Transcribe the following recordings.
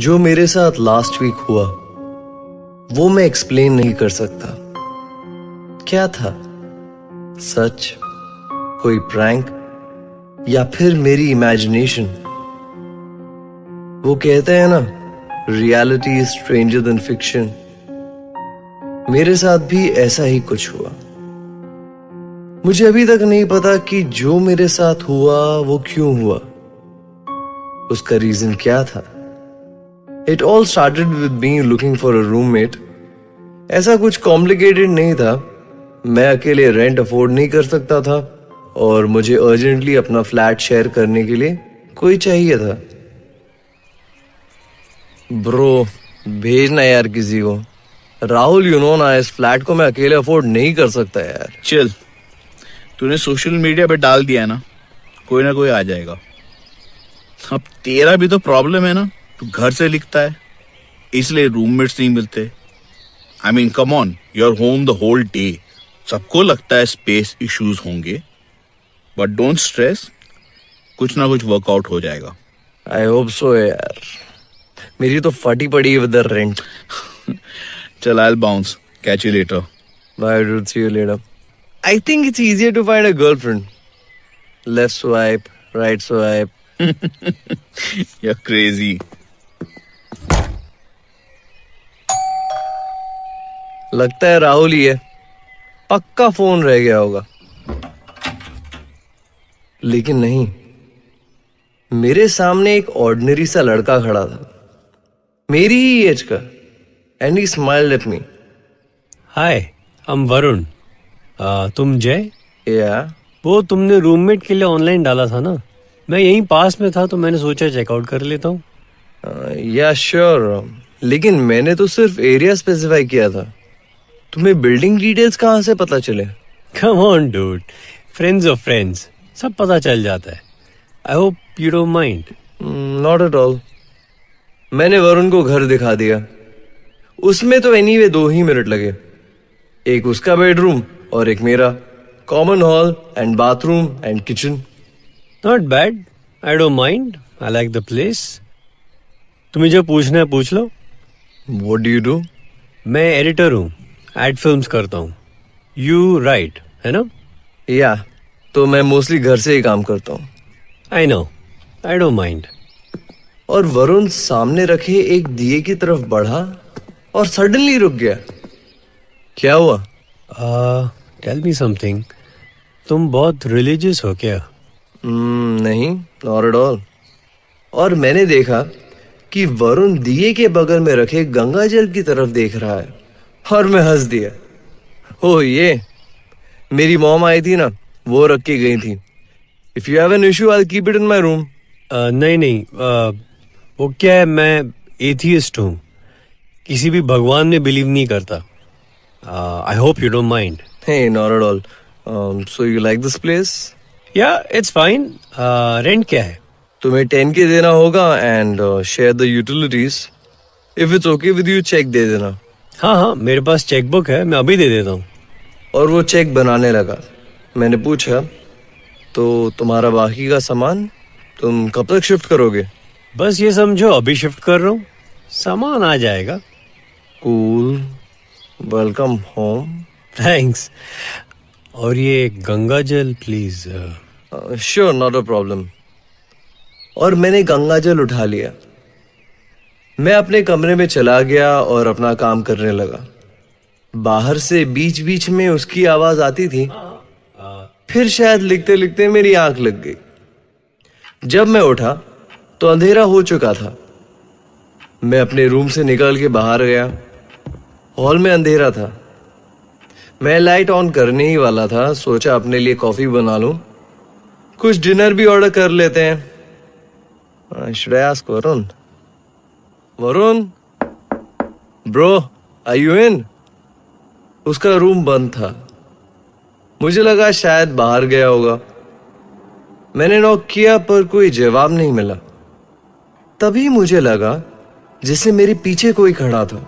जो मेरे साथ लास्ट वीक हुआ वो मैं एक्सप्लेन नहीं कर सकता। क्या था? सच? कोई प्रैंक? या फिर मेरी इमेजिनेशन? वो कहते हैं ना, reality is stranger then fiction. मेरे साथ भी ऐसा ही कुछ हुआ। मुझे अभी तक नहीं पता कि जो मेरे साथ हुआ वो क्यों हुआ, उसका रीजन क्या था। It all started with me looking for a roommate. ऐसा कुछ कॉम्प्लिकेटेड नहीं था। मैं अकेले रेंट अफोर्ड नहीं कर सकता था और मुझे अर्जेंटली अपना फ्लैट शेयर करने के लिए कोई चाहिए था। ब्रो, भेजना यार किसी को। राहुल, यू नो ना, इस फ्लैट को मैं अकेले अफोर्ड नहीं कर सकता यार। चिल, तूने सोशल मीडिया पे डाल दिया है ना, कोई ना कोई आ जाएगा। अब तेरा भी तो प्रॉब्लम है ना, तू घर से लिखता है इसलिए रूममेट्स नहीं मिलते। I mean come on, you're home the whole day. सबको लगता है स्पेस इश्यूज होंगे, बट डोंट स्ट्रेस, कुछ ना कुछ वर्कआउट हो जाएगा। आई होप सो यार। मेरी तो फटी पड़ी है विद द रेंट। चल, I bounce, catch you later. Bye dude, see you later. I think it's easier to find a girlfriend. Left swipe, right swipe. You're crazy. लगता है राहुल ही है, पक्का फोन रह गया होगा। लेकिन नहीं, मेरे सामने एक ऑर्डिनरी सा लड़का खड़ा था, मेरी ही एज का, and he smiled at me. Hi, I am Varun. तुम जय? या वो तुमने रूममेट के लिए ऑनलाइन डाला था ना, मैं यहीं पास में था तो मैंने सोचा चेकआउट कर लेता हूँ। या श्योर, लेकिन मैंने तो सिर्फ एरिया स्पेसिफाई किया था। तुम्हें बिल्डिंग डिटेल्स कहाँ से पता चले? Come on dude, friends of friends, सब पता चल जाता है। I hope you don't mind. Not at all. मैंने वरुण को घर दिखा दिया। उसमें तो एनीवे 2 ही मिनट लगे। एक उसका बेडरूम और एक मेरा, common hall and bathroom and kitchen. Not bad, I don't mind, I like the place. तुम्हें जो पूछना है पूछ लो। What do you do? मैं एडिटर हूँ, एड फिल्म्स करता हूँ। यू राइट, है ना? या, तो मैं मोस्टली घर से ही काम करता हूँ। I know, I don't mind. और वरुण सामने रखे एक दिए की तरफ बढ़ा और सडनली रुक गया। क्या हुआ? Tell me something. तुम बहुत रिलीजियस हो क्या? नहीं, नॉट एट ऑल। और मैंने देखा कि वरुण दिए के बगल में रखे गंगा जल की तरफ देख रहा है और मैं हंस दिया। ओह, ये मेरी मॉम आई थी ना, वो रख के गई थी। If you have an issue, I will keep it in my room. नहीं, वो क्या है, मैं एथियस्ट हूँ, किसी भी भगवान में बिलीव नहीं करता। I hope you don't mind. Hey, not at all. So you like this place? या इट्स फाइन। रेंट क्या है? तुम्हें 10K देना होगा and share the utilities. If it's okay with you, cheque दे देना। हाँ, मेरे पास चेकबुक है, मैं अभी दे देता हूँ। और वो चेक बनाने लगा। मैंने पूछा, तो तुम्हारा बाकी का सामान तुम कब तक शिफ्ट करोगे? बस ये समझो अभी शिफ्ट कर रहा हूँ, सामान आ जाएगा। Cool, welcome home. थैंक्स। और ये गंगा जल please. Sure, not a problem. और मैंने गंगा जल उठा लिया। मैं अपने कमरे में चला गया और अपना काम करने लगा। बाहर से बीच बीच में उसकी आवाज आती थी। फिर शायद लिखते लिखते मेरी आंख लग गई। जब मैं उठा तो अंधेरा हो चुका था। मैं अपने रूम से निकल के बाहर गया। हॉल में अंधेरा था। मैं लाइट ऑन करने ही वाला था, सोचा अपने लिए कॉफी बना लूं, कुछ डिनर भी ऑर्डर कर लेते हैं। Should I ask Varun? Varun bro, are you in? उसका रूम बंद था। मुझे लगा शायद बाहर गया होगा। मैंने नॉक किया पर कोई जवाब नहीं मिला। तभी मुझे लगा जैसे मेरे पीछे कोई खड़ा था।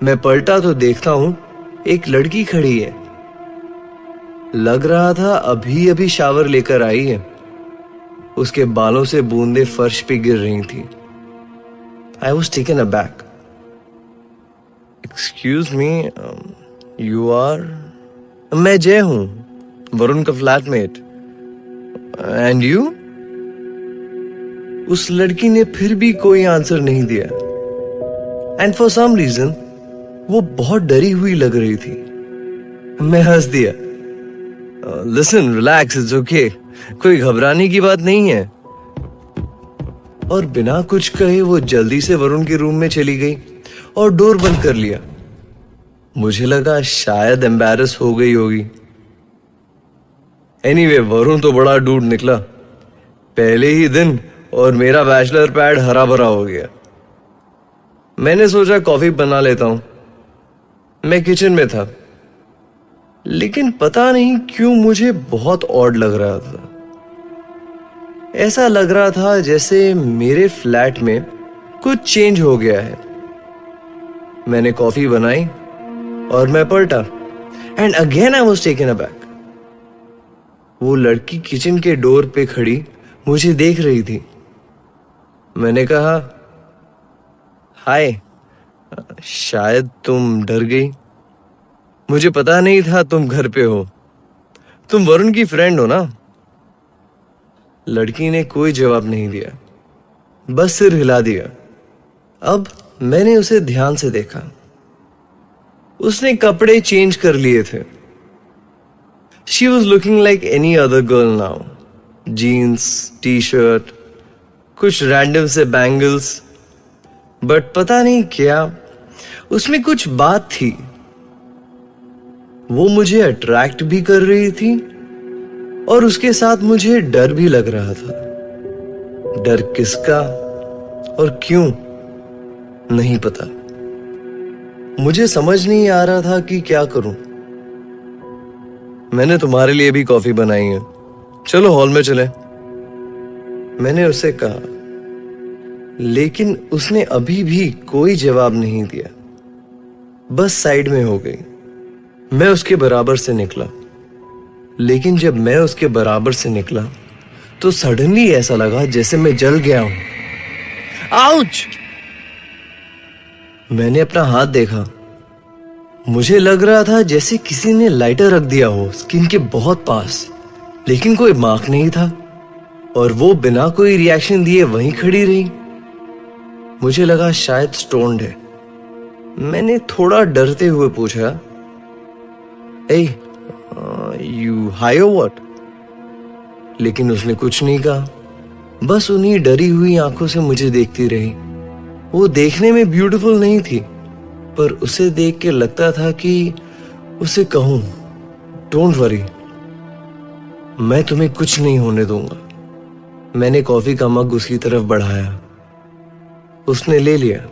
मैं पलटा तो देखता हूं एक लड़की खड़ी है। लग रहा था अभी अभी शावर लेकर आई है। उसके बालों से बूंदें फर्श पे गिर रही थी। I was taken aback. Excuse me, you are? मैं जय हूं, वरुण का फ्लैटमेट. And you? उस लड़की ने फिर भी कोई आंसर नहीं दिया. And for some reason, वो बहुत डरी हुई लग रही थी. मैं हंस दिया. Listen, relax, it's okay. कोई घबराने की बात नहीं है. और बिना कुछ कहे वो जल्दी से वरुण के रूम में चली गई और डोर बंद कर लिया. मुझे लगा शायद एम्बैरस हो गई होगी. एनीवे, वरुण तो बड़ा डूड निकला. पहले ही दिन और मेरा बैचलर पैड हरा भरा हो गया. मैंने सोचा कॉफी बना लेता हूं. मैं किचन में था, लेकिन पता नहीं क्यों मुझे बहुत ऑड लग रहा था. ऐसा लग रहा था जैसे मेरे फ्लैट में कुछ चेंज हो गया है. मैंने कॉफी बनाई और मैं पलटा. And again I was taken aback. वो लड़की किचन के डोर पे खड़ी मुझे देख रही थी. मैंने कहा, हाय, शायद तुम डर गई. मुझे पता नहीं था तुम घर पे हो. तुम वरुण की फ्रेंड हो ना? लड़की ने कोई जवाब नहीं दिया, बस सिर हिला दिया. अब मैंने उसे ध्यान से देखा. उसने कपड़े चेंज कर लिए थे. She was looking like any other girl now. Jeans, टी शर्ट, कुछ रैंडम से बैंगल्स. बट पता नहीं क्या, उसमें कुछ बात थी. वो मुझे अट्रैक्ट भी कर रही थी और उसके साथ मुझे डर भी लग रहा था. डर किसका और क्यों नहीं पता. मुझे समझ नहीं आ रहा था कि क्या करूं. मैंने तुम्हारे लिए भी कॉफी बनाई है, चलो हॉल में चलें, मैंने उसे कहा. लेकिन उसने अभी भी कोई जवाब नहीं दिया, बस साइड में हो गई. मैं उसके बराबर से निकला. लेकिन जब मैं उसके बराबर से निकला तो सडनली ऐसा लगा जैसे मैं जल गया हूं. आउच! मैंने अपना हाथ देखा. मुझे लग रहा था जैसे किसी ने लाइटर रख दिया हो स्किन के बहुत पास. लेकिन कोई मार्क नहीं था और वो बिना कोई रिएक्शन दिए वहीं खड़ी रही. मुझे लगा शायद स्टोन्ड है. मैंने थोड़ा डरते हुए पूछा, Hey, you high or what? लेकिन उसने कुछ नहीं कहा. बस उन्हीं डरी हुई आंखों से मुझे देखती रही. वो देखने में ब्यूटीफुल नहीं थी, पर उसे देख के लगता था कि उसे कहूं, डोंट वरी, मैं तुम्हें कुछ नहीं होने दूंगा. मैंने कॉफी का मग उसकी तरफ बढ़ाया. उसने ले लिया.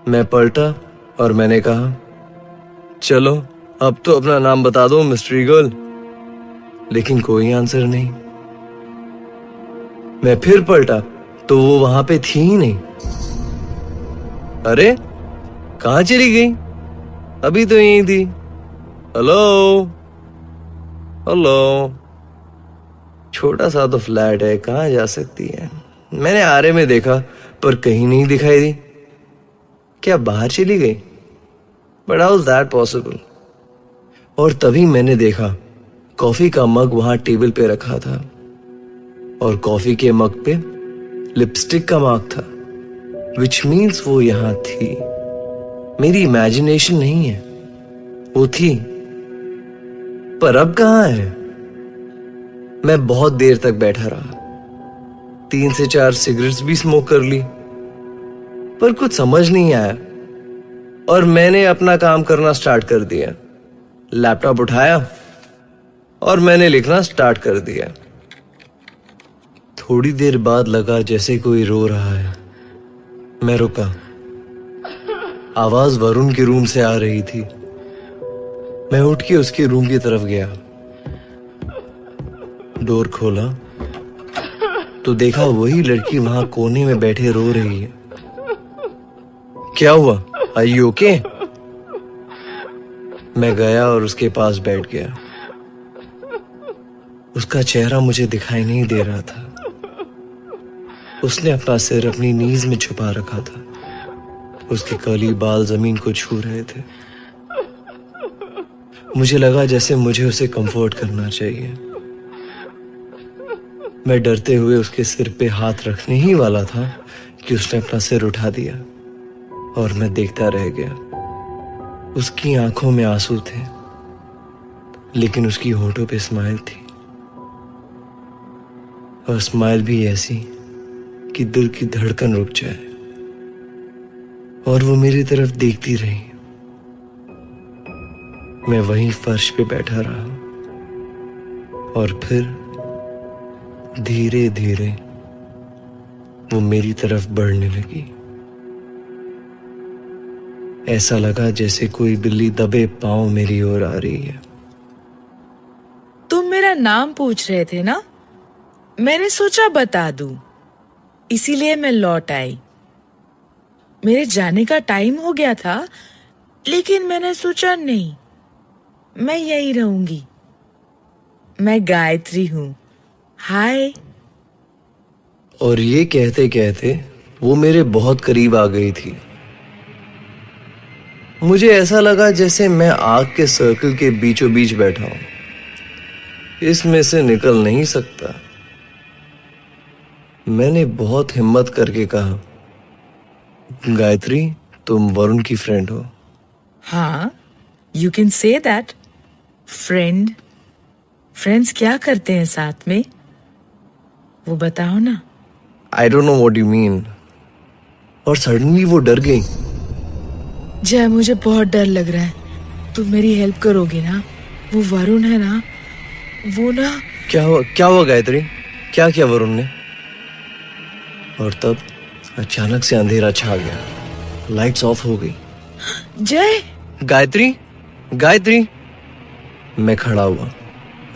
मैं पलटा और मैंने कहा, चलो अब तो अपना नाम बता दो मिस्ट्री गर्ल. लेकिन कोई आंसर नहीं. मैं फिर पलटा तो वो वहां पे थी ही नहीं. अरे, कहां चली गई? अभी तो यहीं थी. Hello hello. छोटा सा तो फ्लैट है, कहां जा सकती है? मैंने आरे में देखा पर कहीं नहीं दिखाई दी. क्या बाहर चली गई? But how is that possible? और तभी मैंने देखा कॉफी का मग वहां टेबल पे रखा था और कॉफी के मग पे लिपस्टिक का मार्क था. विच मीन्स वो यहां थी. मेरी इमेजिनेशन नहीं है, वो थी. पर अब कहां है? मैं बहुत देर तक बैठा रहा. 3 से 4 सिगरेट्स भी स्मोक कर ली, पर कुछ समझ नहीं आया और मैंने अपना काम करना स्टार्ट कर दिया. लैपटॉप उठाया और मैंने लिखना स्टार्ट कर दिया. थोड़ी देर बाद लगा जैसे कोई रो रहा है. मैं रुका. आवाज वरुण के रूम से आ रही थी. मैं उठ के उसके रूम की तरफ गया. डोर खोला तो देखा वही लड़की वहां कोने में बैठे रो रही है. क्या हुआ? Are you okay? मैं गया और उसके पास बैठ गया. उसका चेहरा मुझे दिखाई नहीं दे रहा था. उसने अपना सिर अपनी नीज में छुपा रखा था. उसके कर्ली बाल जमीन को छू रहे थे। मुझे लगा जैसे मुझे उसे कंफर्ट करना चाहिए। मैं डरते हुए उसके सिर पे हाथ रखने ही वाला था कि उसने अपना सिर उठा दिया और मैं देखता रह गया। उसकी आंखों में आंसू थे, लेकिन उसकी होठों पे स्माइल थी, और स्माइल भी ऐसी कि दिल की धड़कन रुक जाए। और वो मेरी तरफ देखती रही। मैं वहीं फर्श पे बैठा रहा, और फिर धीरे धीरे वो मेरी तरफ बढ़ने लगी। ऐसा लगा जैसे कोई बिल्ली दबे पांव मेरी ओर आ रही है। तुम मेरा नाम पूछ रहे थे ना, मैंने सोचा बता दूं, इसीलिए मैं लौट आई। मेरे जाने का टाइम हो गया था, लेकिन मैंने सोचा नहीं, मैं यहीं रहूंगी। मैं गायत्री हूँ। हाय। और ये कहते कहते वो मेरे बहुत करीब आ गई थी। मुझे ऐसा लगा जैसे मैं आग के सर्कल के बीचों बीच बैठा हूं, इसमें से निकल नहीं सकता। मैंने बहुत हिम्मत करके कहा, गायत्री, तुम वरुण की फ्रेंड हो। हाँ, you can say that. Friends क्या करते हैं साथ में, वो बताओ ना। आई don't know what you mean. और सडनली वो डर गई। जय, मुझे बहुत डर लग रहा है, तुम मेरी हेल्प करोगे ना? वो वरुण है ना, वो ना। क्या हुआ गायत्री? क्या किया वरुण ने? और तब अचानक से अंधेरा छा गया, लाइट्स ऑफ हो गई। जय! गायत्री! मैं खड़ा हुआ।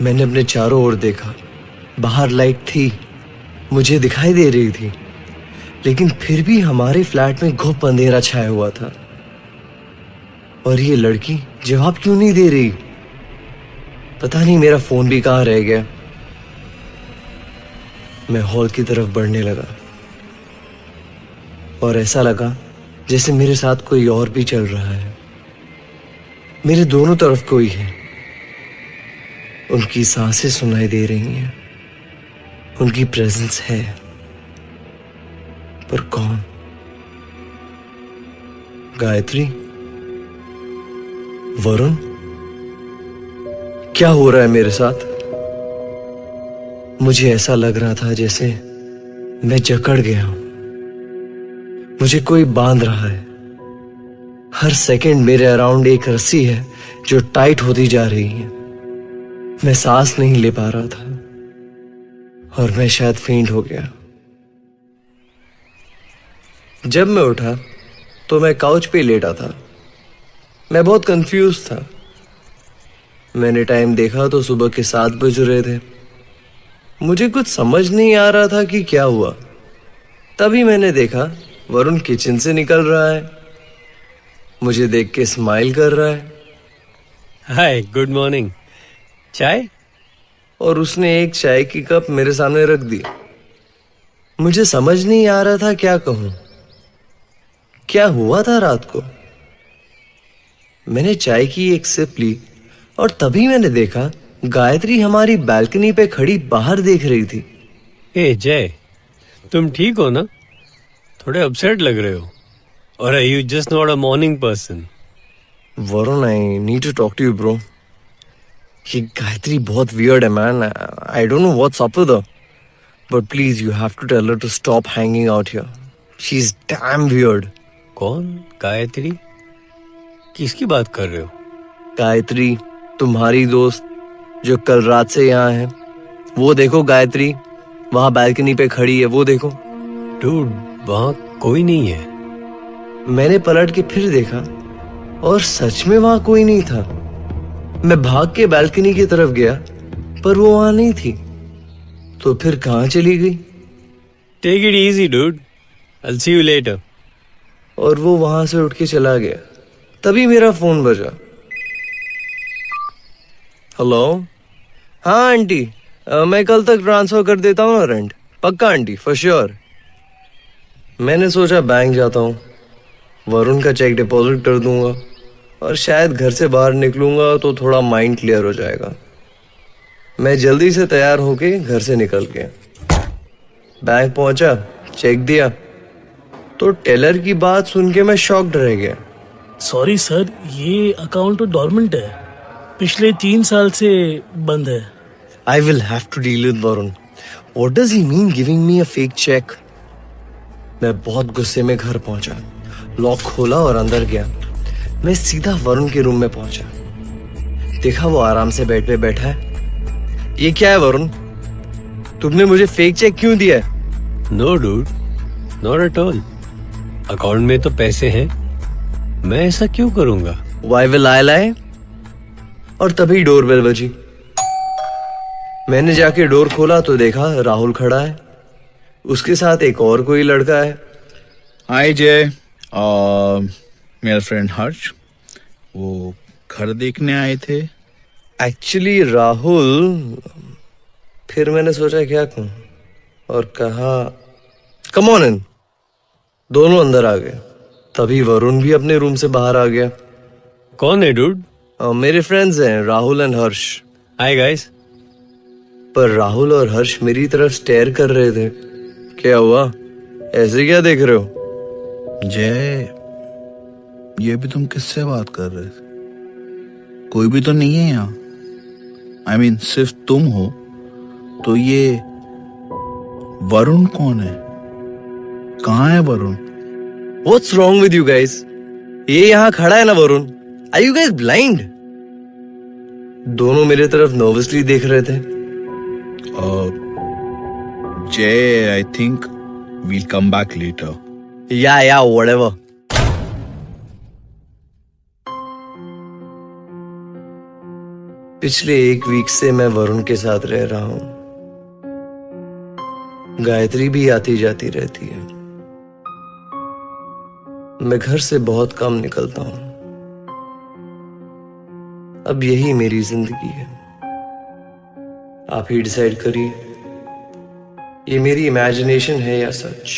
मैंने अपने चारों ओर देखा। बाहर लाइट थी, मुझे दिखाई दे रही थी, लेकिन फिर भी हमारे फ्लैट में घुप अंधेरा छाया हुआ था। और ये लड़की जवाब क्यों नहीं दे रही? पता नहीं मेरा फोन भी कहाँ रह गया। मैं हॉल की तरफ बढ़ने लगा, और ऐसा लगा जैसे मेरे साथ कोई और भी चल रहा है। मेरे दोनों तरफ कोई है। उनकी सांसें सुनाई दे रही हैं, उनकी प्रेजेंस है, पर कौन? गायत्री? वरुण? क्या हो रहा है मेरे साथ? मुझे ऐसा लग रहा था जैसे मैं जकड़ गया हूं। मुझे कोई बांध रहा है। हर सेकंड मेरे अराउंड एक रस्सी है जो टाइट होती जा रही है। मैं सांस नहीं ले पा रहा था, और मैं शायद फेंट हो गया। जब मैं उठा तो मैं काउच पे लेटा था। मैं बहुत कंफ्यूज था। मैंने टाइम देखा तो सुबह के 7 बज रहे थे। मुझे कुछ समझ नहीं आ रहा था कि क्या हुआ। तभी मैंने देखा वरुण किचन से निकल रहा है, मुझे देख के स्माइल कर रहा है। हाय, गुड मॉर्निंग। चाय? और उसने एक चाय की कप मेरे सामने रख दी। मुझे समझ नहीं आ रहा था क्या कहूं। क्या हुआ था रात को? मैंने चाय की एक सिप ली, और तभी मैंने देखा गायत्री हमारी बालकनी पे खड़ी बाहर देख रही थी। ए जय, तुम ठीक हो ना? थोड़े अपसेट लग रहे हो। और you just not a morning person? Varun, I need to talk to you bro. ये गायत्री बहुत वियर्ड है man. I don't know what's up with her, but please you have to tell her to stop hanging out here. She is damn weird. कौन? गायत्री? किसकी बात कर रहे हो? गायत्री, तुम्हारी दोस्त जो कल रात से यहाँ है। वो देखो गायत्री, वहां बालकनी पे खड़ी है, वो देखो। डूड, वहां कोई नहीं है। मैंने पलट के फिर देखा, और सच में वहां कोई नहीं था। मैं भाग के बालकनी की तरफ गया, पर वो वहां नहीं थी। तो फिर कहां चली गई? Take it easy dude, I see you later. और वो वहां से उठ के चला गया। तभी मेरा फोन बजा। हेलो? हाँ आंटी, मैं कल तक ट्रांसफर कर देता हूँ ना रेंट। पक्का आंटी, फॉर श्योर। मैंने सोचा बैंक जाता हूँ, वरुण का चेक डिपॉजिट कर दूंगा और शायद घर से बाहर निकलूंगा तो थोड़ा माइंड क्लियर हो जाएगा। मैं जल्दी से तैयार होके घर से निकल गया। बैंक पहुंचा, चेक दिया तो टेलर की बात सुन के मैं शॉक्ड रह गया। सॉरी सर, ये अकाउंट तो डॉर्मेंट है, पिछले 3 साल से बंद है। I will have to deal with Varun. What does he mean giving me a fake check? मैं बहुत गुस्से में घर पहुंचा, लॉक खोला और अंदर गया। मैं सीधा वरुण के रूम में पहुंचा। देखा वो आराम से बेड पे बैठा है। ये क्या है वरुण? तुमने मुझे फेक चेक क्यों दिया है? No dude, not at all. Account में तो पैसे हैं, मैं ऐसा क्यों करूंगा? Why will I lie? और तभी डोरबेल बजी। मैंने जाके डोर खोला तो देखा राहुल खड़ा है, उसके साथ एक और कोई लड़का है। हाय जय, मेरा फ्रेंड हर्ष, वो घर देखने आए थे। एक्चुअली राहुल, फिर मैंने सोचा क्या कहूं और कहा कम ऑन इन। दोनों अंदर आ गए। तभी वरुण भी अपने रूम से बाहर आ गया। कौन है डूड? मेरे फ्रेंड्स हैं Rahul and Harsh. Hi guys. पर राहुल और हर्ष मेरी तरफ स्टेयर कर रहे थे। क्या हुआ, ऐसे क्या देख रहे हो? जय, ये भी तुम किससे बात कर रहे थे? कोई भी तो नहीं है यहाँ। I mean, सिर्फ तुम हो। तो ये वरुण कौन है? कहाँ है Varun? What's wrong with you guys? ये यहाँ खड़ा है ना Varun. Are you guys blind? दोनों मेरे तरफ नर्वसली देख रहे थे। जय, I think we'll come back later. Yeah, whatever. पिछले 1 वीक से मैं वरुण के साथ रह रहा हूं। गायत्री भी आती जाती रहती है। मैं घर से बहुत कम निकलता हूं। अब यही मेरी जिंदगी है। आप ही डिसाइड करिए, ये मेरी इमेजिनेशन है या सच।